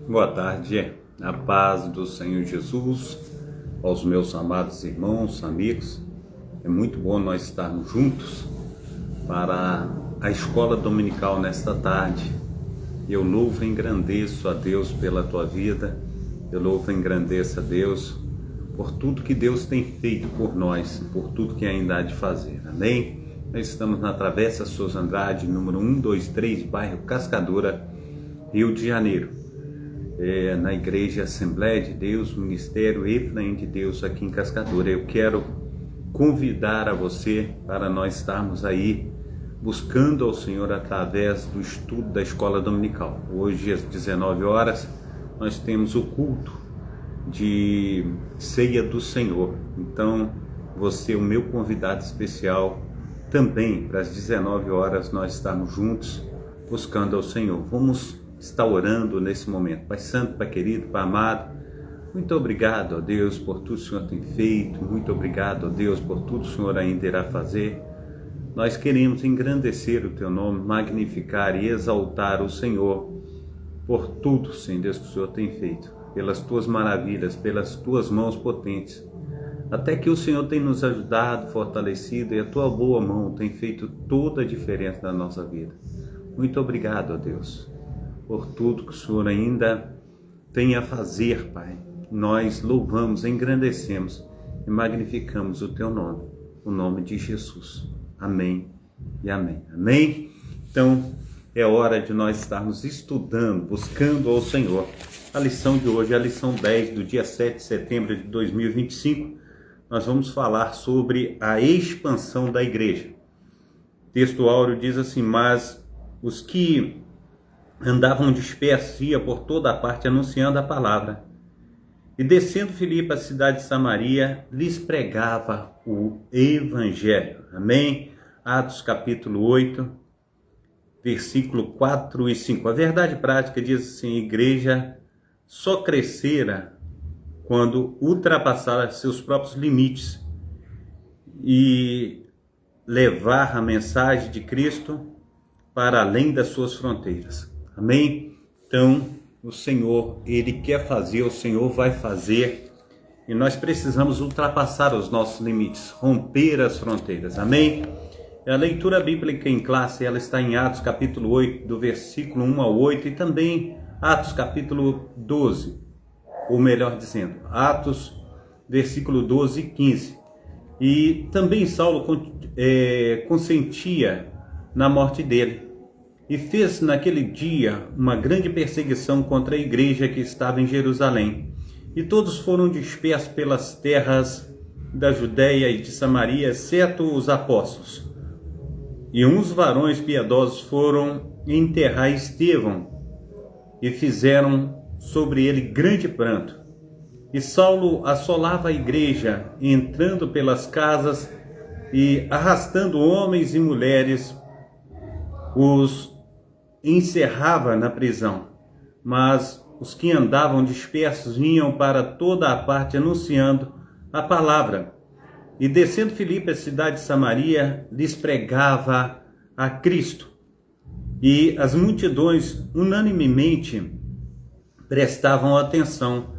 Boa tarde, a paz do Senhor Jesus, aos meus amados irmãos, amigos. É muito bom nós estarmos juntos para a escola dominical nesta tarde. Eu louvo e engrandeço a Deus pela tua vida, eu louvo e engrandeço a Deus por tudo que Deus tem feito por nós, por tudo que ainda há de fazer, amém? Nós estamos na Travessa Souza Andrade, número 123, bairro Cascadura, Rio de Janeiro. Na Igreja Assembleia de Deus, Ministério Efraim de Deus aqui em Cascadura. Eu quero convidar a você para nós estarmos aí buscando ao Senhor através do estudo da escola dominical. Hoje às 19 horas nós temos o culto de ceia do Senhor. Então você é o meu convidado especial também para as 19 horas nós estarmos juntos buscando ao Senhor. Vamos está orando nesse momento. Pai Santo, Pai querido, Pai amado, muito obrigado, ó Deus, por tudo que o Senhor tem feito, muito obrigado, ó Deus, por tudo que o Senhor ainda irá fazer. Nós queremos engrandecer o Teu nome, magnificar e exaltar o Senhor por tudo, Senhor Deus, que o Senhor tem feito, pelas Tuas maravilhas, pelas Tuas mãos potentes, até que o Senhor tem nos ajudado, fortalecido, e a Tua boa mão tem feito toda a diferença na nossa vida. Muito obrigado, ó Deus, por tudo que o Senhor ainda tem a fazer, Pai. Nós louvamos, engrandecemos e magnificamos o Teu nome, o nome de Jesus. Amém e amém. Amém? Então, é hora de nós estarmos estudando, buscando ao Senhor. A lição de hoje é a lição 10 do dia 7 de setembro de 2025. Nós vamos falar sobre a expansão da igreja. O texto áureo diz assim: mas os que andavam dispersos, ia por toda a parte anunciando a palavra. E descendo Filipe à cidade de Samaria, lhes pregava o evangelho. Amém? Atos capítulo 8, versículo 4 e 5. A verdade prática diz assim: a igreja só crescerá quando ultrapassar seus próprios limites e levar a mensagem de Cristo para além das suas fronteiras. Amém? Então, o Senhor, Ele quer fazer, o Senhor vai fazer, e nós precisamos ultrapassar os nossos limites, romper as fronteiras. Amém? A leitura bíblica em classe, ela está em Atos capítulo 8, do versículo 1 ao 8, e também Atos capítulo 12, ou melhor dizendo, Atos versículo 12 e 15. E também Saulo consentia na morte dele, e fez naquele dia uma grande perseguição contra a igreja que estava em Jerusalém. E todos foram dispersos pelas terras da Judéia e de Samaria, exceto os apóstolos. E uns varões piedosos foram enterrar Estevão, e fizeram sobre ele grande pranto. E Saulo assolava a igreja, entrando pelas casas e arrastando homens e mulheres, os encerrava na prisão, mas os que andavam dispersos vinham para toda a parte anunciando a palavra. E descendo Filipe à cidade de Samaria, lhes pregava a Cristo. E as multidões unanimemente prestavam atenção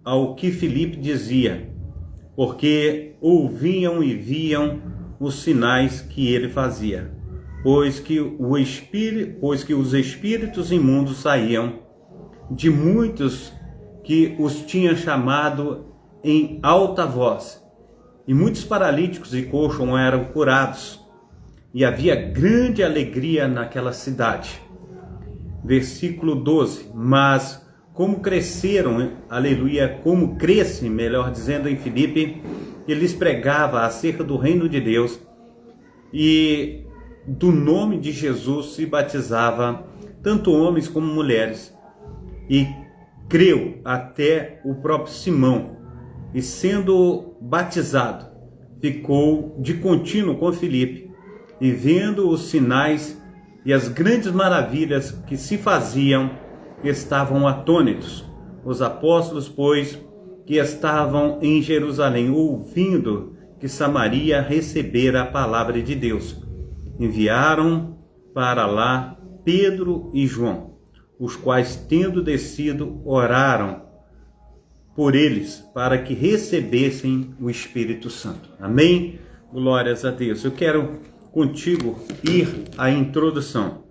ao que Filipe dizia, porque ouviam e viam os sinais que ele fazia. Pois que os espíritos imundos saíam de muitos que os tinham chamado em alta voz, e muitos paralíticos e coxos eram curados, e havia grande alegria naquela cidade. Versículo 12, mas como cresceram, aleluia, como crescem, melhor dizendo, em Filipe, eles pregava acerca do reino de Deus, e do nome de Jesus se batizava tanto homens como mulheres, e creu até o próprio Simão, e sendo batizado, ficou de contínuo com Filipe, e vendo os sinais e as grandes maravilhas que se faziam, estavam atônitos. Os apóstolos, pois, que estavam em Jerusalém, ouvindo que Samaria recebera a palavra de Deus, enviaram para lá Pedro e João, os quais, tendo descido, oraram por eles, para que recebessem o Espírito Santo. Amém? Glórias a Deus. Eu quero contigo ir à introdução.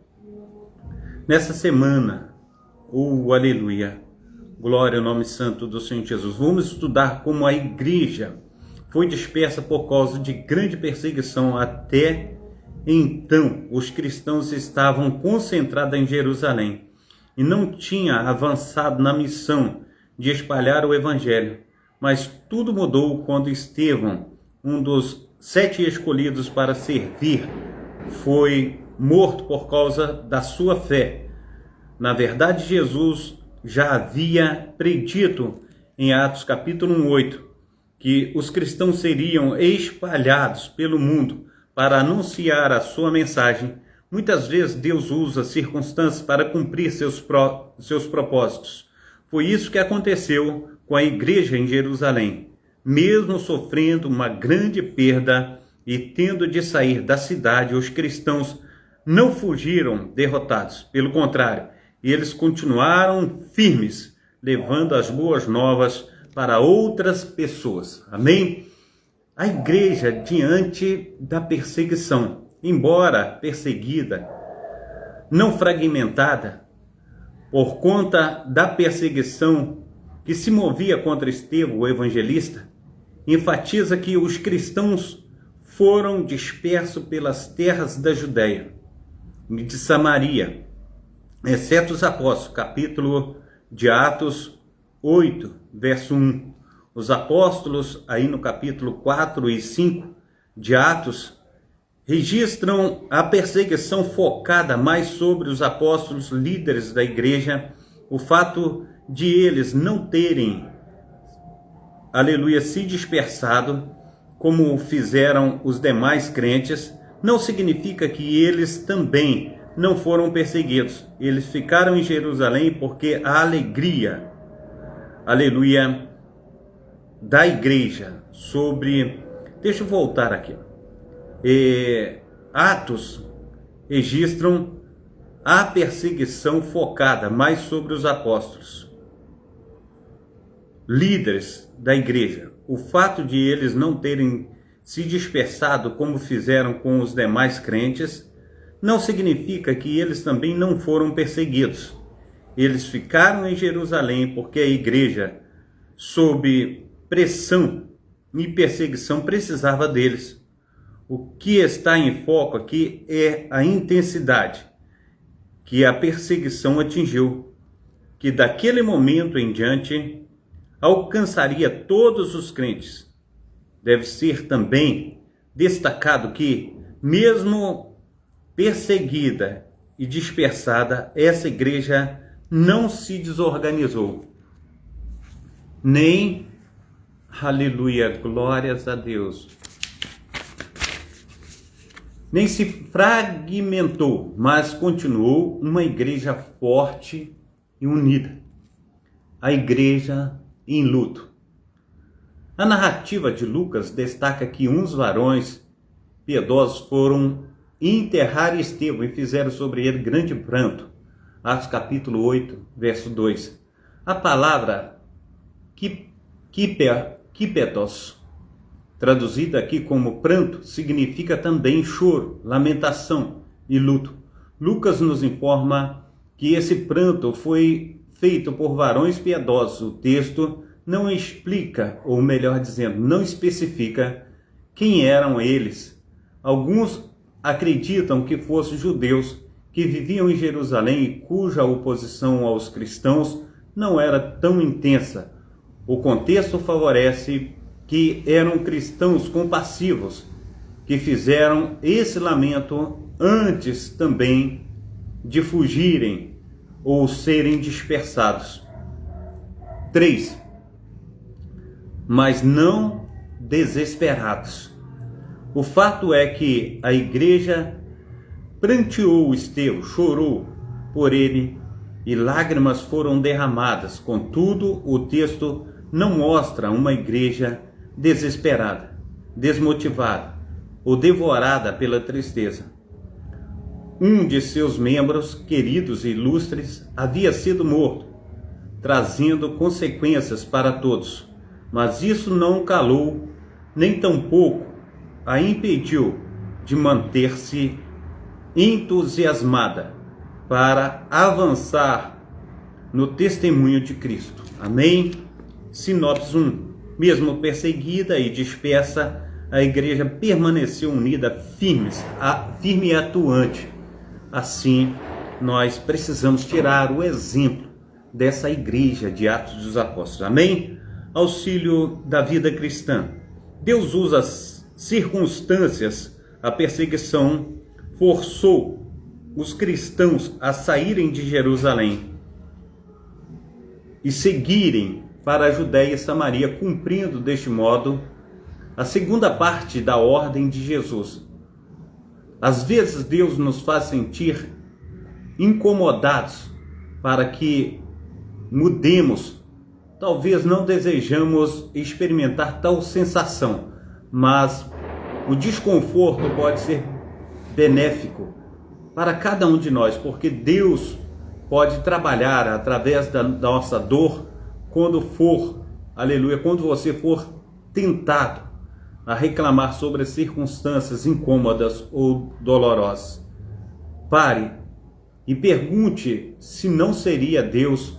Nessa semana, aleluia, glória ao nome santo do Senhor Jesus. Vamos estudar como a igreja foi dispersa por causa de grande perseguição. Até então, os cristãos estavam concentrados em Jerusalém e não tinham avançado na missão de espalhar o evangelho. Mas tudo mudou quando Estevão, um dos 7 escolhidos para servir, foi morto por causa da sua fé. Na verdade, Jesus já havia predito em Atos capítulo 8 que os cristãos seriam espalhados pelo mundo para anunciar a sua mensagem. Muitas vezes Deus usa circunstâncias para cumprir seus propósitos. Foi isso que aconteceu com a igreja em Jerusalém. Mesmo sofrendo uma grande perda e tendo de sair da cidade, os cristãos não fugiram derrotados. Pelo contrário, eles continuaram firmes, levando as boas novas para outras pessoas. Amém? A igreja, diante da perseguição, embora perseguida, não fragmentada, por conta da perseguição que se movia contra Estevão, o evangelista, enfatiza que os cristãos foram dispersos pelas terras da Judéia e de Samaria, exceto os apóstolos, capítulo de Atos 8, verso 1. Os apóstolos, aí no capítulo 4 e 5 de Atos, registram a perseguição focada mais sobre os apóstolos líderes da igreja. O fato de eles não terem, aleluia, se dispersado, como fizeram os demais crentes, não significa que eles também não foram perseguidos. Eles ficaram em Jerusalém porque a alegria, aleluia, da igreja sobre... Deixa eu voltar aqui. Atos registram a perseguição focada mais sobre os apóstolos, líderes da igreja. O fato de eles não terem se dispersado como fizeram com os demais crentes não significa que eles também não foram perseguidos. Eles ficaram em Jerusalém porque a igreja, sob pressão e perseguição, precisava deles. O que está em foco aqui é a intensidade que a perseguição atingiu, que daquele momento em diante alcançaria todos os crentes. Deve ser também destacado que, mesmo perseguida e dispersada, essa igreja não se desorganizou, nem, aleluia, glórias a Deus, nem se fragmentou, mas continuou uma igreja forte e unida. A igreja em luto. A narrativa de Lucas destaca que uns varões piedosos foram enterrar Estevão e fizeram sobre ele grande pranto. Atos capítulo 8, verso 2. A palavra kipetos, traduzida aqui como pranto, significa também choro, lamentação e luto. Lucas nos informa que esse pranto foi feito por varões piedosos. O texto não explica, ou melhor dizendo, não especifica quem eram eles. Alguns acreditam que fossem judeus que viviam em Jerusalém e cuja oposição aos cristãos não era tão intensa. O contexto favorece que eram cristãos compassivos que fizeram esse lamento antes também de fugirem ou serem dispersados. 3. Mas não desesperados. O fato é que a igreja pranteou Estevão, chorou por ele e lágrimas foram derramadas. Contudo, o texto não mostra uma igreja desesperada, desmotivada ou devorada pela tristeza. um de seus membros queridos e ilustres havia sido morto, trazendo consequências para todos. Mas isso não o calou, nem tampouco a impediu de manter-se entusiasmada para avançar no testemunho de Cristo. Amém? Sinopse 1. Mesmo perseguida e dispersa, a igreja permaneceu unida, firme e atuante. Assim, nós precisamos tirar o exemplo dessa igreja de Atos dos Apóstolos. Amém? Auxílio da vida cristã. Deus usa as circunstâncias, a perseguição forçou os cristãos a saírem de Jerusalém e seguirem para a Judéia e Samaria, cumprindo deste modo a segunda parte da ordem de Jesus. Às vezes Deus nos faz sentir incomodados para que mudemos. Talvez não desejamos experimentar tal sensação, mas o desconforto pode ser benéfico para cada um de nós, porque Deus pode trabalhar através da nossa dor quando você for tentado a reclamar sobre as circunstâncias incômodas ou dolorosas. Pare e pergunte se não seria Deus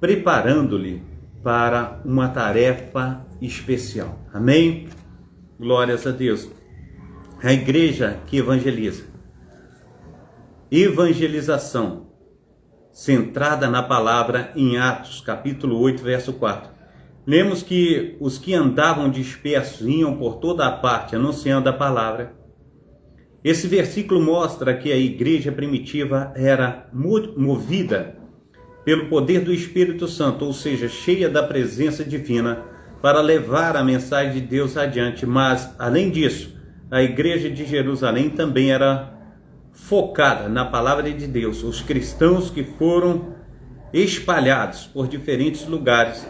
preparando-lhe para uma tarefa especial. Amém? Glórias a Deus. A igreja que evangeliza. Evangelização centrada na palavra em Atos, capítulo 8, verso 4. Lemos que os que andavam dispersos iam por toda a parte anunciando a palavra. Esse versículo mostra que a igreja primitiva era movida pelo poder do Espírito Santo, ou seja, cheia da presença divina, para levar a mensagem de Deus adiante. Mas, além disso, a igreja de Jerusalém também era focada na palavra de Deus. Os cristãos que foram espalhados por diferentes lugares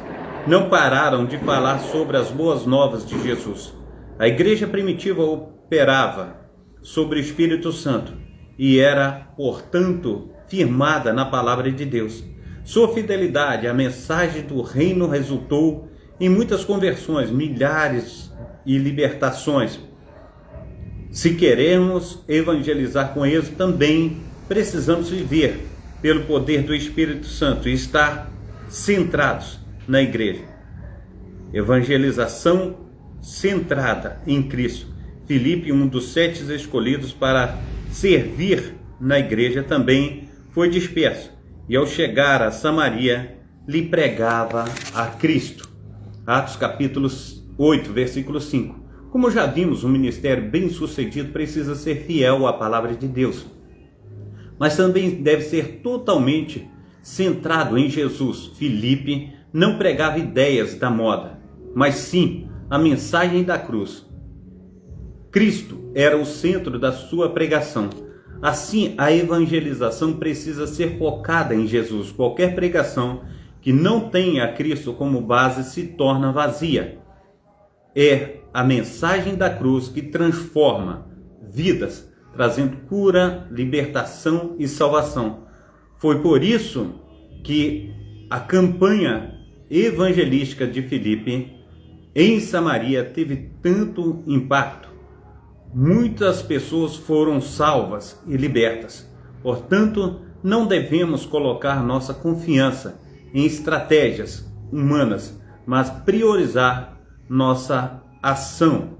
não pararam de falar sobre as boas novas de Jesus. A igreja primitiva operava sobre o Espírito Santo e era, portanto, firmada na palavra de Deus. Sua fidelidade à mensagem do reino resultou em muitas conversões, milhares e libertações. Se queremos evangelizar com êxito, também precisamos viver pelo poder do Espírito Santo e estar centrados na igreja. Evangelização centrada em Cristo. Filipe, um dos 7 escolhidos para servir na igreja, também foi disperso e, ao chegar a Samaria, lhe pregava a Cristo. Atos capítulo 8, versículo 5. Como já vimos, um ministério bem-sucedido precisa ser fiel à palavra de Deus, mas também deve ser totalmente centrado em Jesus. Filipe não pregava ideias da moda, mas sim a mensagem da cruz. Cristo era o centro da sua pregação. Assim, a evangelização precisa ser focada em Jesus. Qualquer pregação que não tenha a Cristo como base se torna vazia. É a mensagem da cruz que transforma vidas, trazendo cura, libertação e salvação. Foi por isso que a campanha evangelística de Filipe em Samaria teve tanto impacto. Muitas pessoas foram salvas e libertas. Portanto, não devemos colocar nossa confiança em estratégias humanas, mas priorizar nossa ação.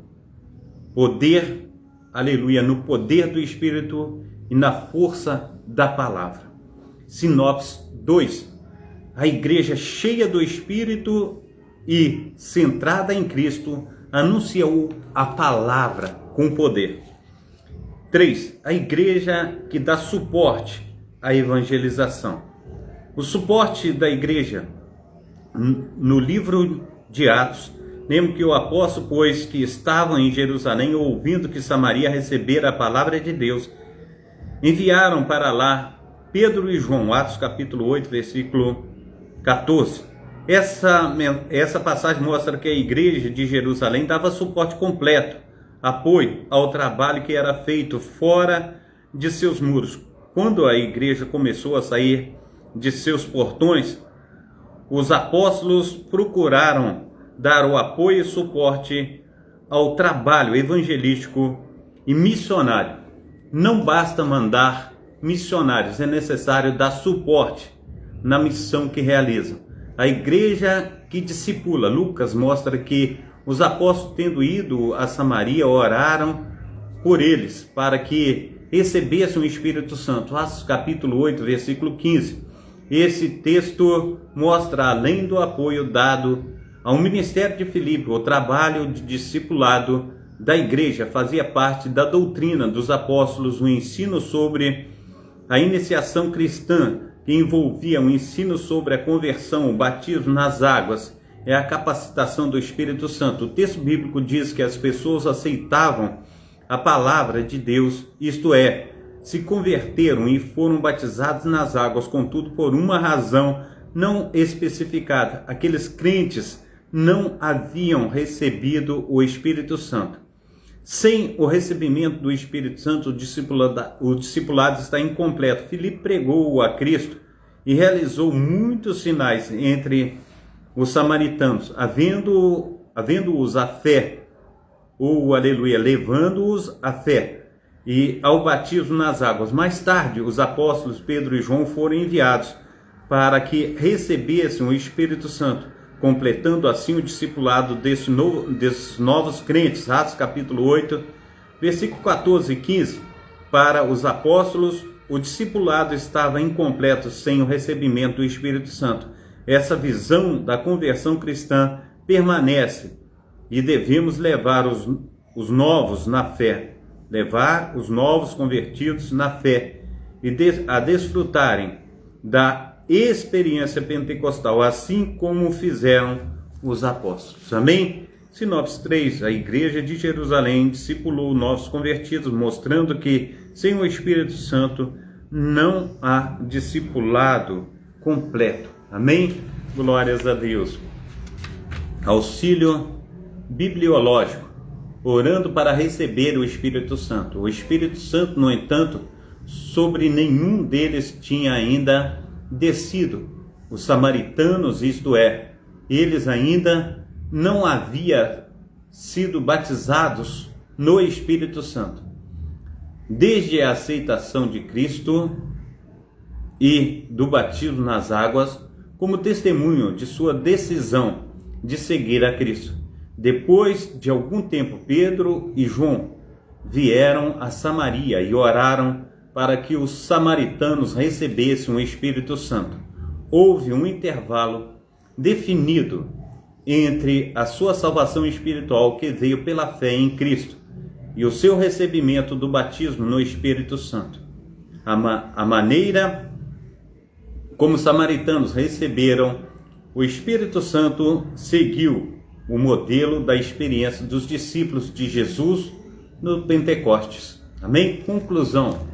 Poder, aleluia, no poder do Espírito e na força da palavra. Sinopse 2. A igreja cheia do Espírito e centrada em Cristo anunciou a palavra com poder. 3. A igreja que dá suporte à evangelização. O suporte da igreja no livro de Atos, lembro que o apóstolo, pois que estavam em Jerusalém, ouvindo que Samaria recebera a palavra de Deus, enviaram para lá Pedro e João. Atos capítulo 8, versículo 14. Essa passagem mostra que a igreja de Jerusalém dava suporte completo, apoio ao trabalho que era feito fora de seus muros. Quando a igreja começou a sair de seus portões, os apóstolos procuraram dar o apoio e suporte ao trabalho evangelístico e missionário. Não basta mandar missionários, é necessário dar suporte na missão que realizam. A igreja que discipula, Lucas mostra que os apóstolos, tendo ido a Samaria, oraram por eles para que recebessem o Espírito Santo. Atos capítulo 8, versículo 15. Esse texto mostra, além do apoio dado ao ministério de Filipe, o trabalho de discipulado da igreja fazia parte da doutrina dos apóstolos, o ensino sobre a iniciação cristã, que envolvia o ensino sobre a conversão, o batismo nas águas, é a capacitação do Espírito Santo. O texto bíblico diz que as pessoas aceitavam a palavra de Deus, isto é, se converteram e foram batizados nas águas, contudo, por uma razão não especificada. Aqueles crentes não haviam recebido o Espírito Santo. Sem o recebimento do Espírito Santo, o discipulado está incompleto. Filipe pregou a Cristo e realizou muitos sinais entre os samaritanos, havendo-os a fé, ou aleluia, levando-os à fé e ao batismo nas águas. Mais tarde, os apóstolos Pedro e João foram enviados para que recebessem o Espírito Santo, completando assim o discipulado desses novos crentes. Atos capítulo 8, versículo 14 e 15. Para os apóstolos, o discipulado estava incompleto sem o recebimento do Espírito Santo. Essa visão da conversão cristã permanece e devemos levar os novos na fé, levar os novos convertidos na fé e a desfrutarem da experiência pentecostal, assim como fizeram os apóstolos. Amém? Sinopse 3, a igreja de Jerusalém discipulou novos convertidos, mostrando que sem o Espírito Santo não há discipulado completo. Amém? Glórias a Deus. Auxílio bibliológico, orando para receber o Espírito Santo. O Espírito Santo, no entanto, sobre nenhum deles tinha ainda descido. Os samaritanos, isto é, eles ainda não haviam sido batizados no Espírito Santo. Desde a aceitação de Cristo e do batismo nas águas, como testemunho de sua decisão de seguir a Cristo. Depois de algum tempo, Pedro e João vieram a Samaria e oraram para que os samaritanos recebessem o Espírito Santo. Houve um intervalo definido entre a sua salvação espiritual, que veio pela fé em Cristo, e o seu recebimento do batismo no Espírito Santo. A maneira como os samaritanos receberam o Espírito Santo seguiu o modelo da experiência dos discípulos de Jesus no Pentecostes. Amém? Conclusão.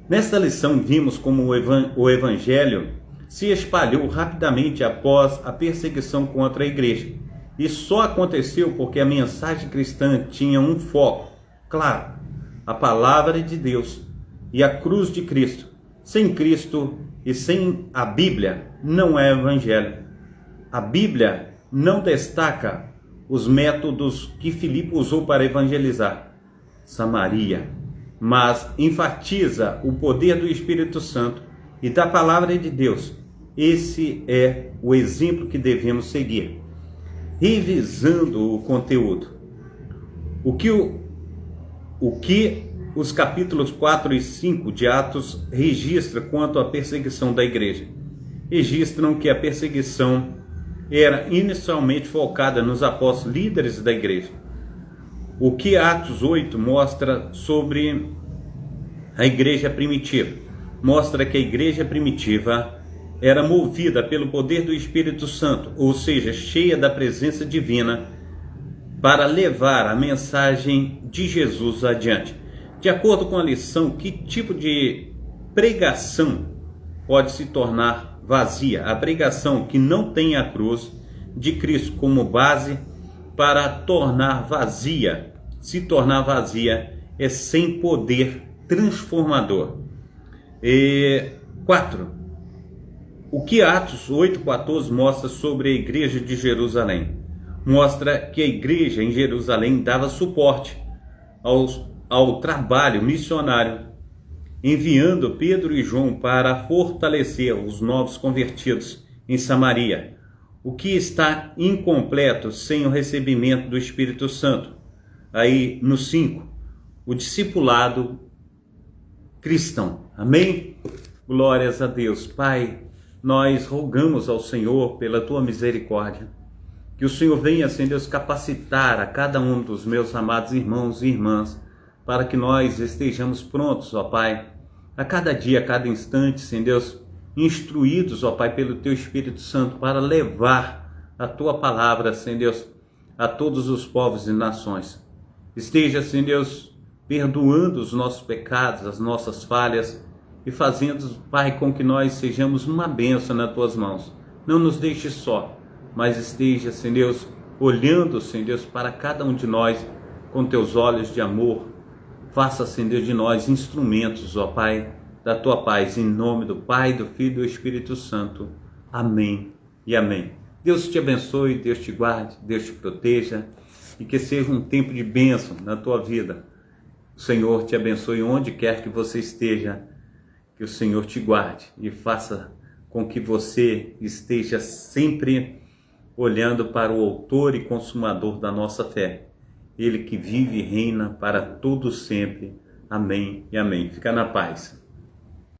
Nesta lição vimos como o Evangelho se espalhou rapidamente após a perseguição contra a igreja. E só aconteceu porque a mensagem cristã tinha um foco, claro, a palavra de Deus e a cruz de Cristo. Sem Cristo e sem a Bíblia não é Evangelho. A Bíblia não destaca os métodos que Filipe usou para evangelizar Samaria, mas enfatiza o poder do Espírito Santo e da palavra de Deus. Esse é o exemplo que devemos seguir. Revisando o conteúdo, o que os capítulos 4 e 5 de Atos registram quanto à perseguição da igreja? Registram que a perseguição era inicialmente focada nos apóstolos líderes da igreja. O que Atos 8 mostra sobre a igreja primitiva? Mostra que a igreja primitiva era movida pelo poder do Espírito Santo, ou seja, cheia da presença divina, para levar a mensagem de Jesus adiante. De acordo com a lição, que tipo de pregação pode se tornar vazia? A pregação que não tem a cruz de Cristo como base para se tornar vazia, é sem poder transformador. 4. O que Atos 8,14 mostra sobre a igreja de Jerusalém? Mostra que a igreja em Jerusalém dava suporte ao trabalho missionário, enviando Pedro e João para fortalecer os novos convertidos em Samaria, o que está incompleto sem o recebimento do Espírito Santo. Aí no 5, o discipulado cristão. Amém? Glórias a Deus. Pai, nós rogamos ao Senhor pela tua misericórdia, que o Senhor venha, Senhor Deus, capacitar a cada um dos meus amados irmãos e irmãs, para que nós estejamos prontos, ó Pai, a cada dia, a cada instante, Senhor Deus, instruídos, ó Pai, pelo teu Espírito Santo, para levar a tua palavra, Senhor Deus, a todos os povos e nações. Esteja, Senhor Deus, perdoando os nossos pecados, as nossas falhas, e fazendo, Pai, com que nós sejamos uma bênção nas tuas mãos. Não nos deixe só, mas esteja, Senhor Deus, olhando, Senhor Deus, para cada um de nós com teus olhos de amor. Faça, Senhor Deus, de nós instrumentos, ó Pai, da tua paz, em nome do Pai, do Filho e do Espírito Santo. Amém e amém. Deus te abençoe, Deus te guarde, Deus te proteja, e que seja um tempo de bênção na tua vida. O Senhor te abençoe onde quer que você esteja, que o Senhor te guarde e faça com que você esteja sempre olhando para o autor e consumador da nossa fé. Ele que vive e reina para todo sempre. Amém e amém. Fica na paz.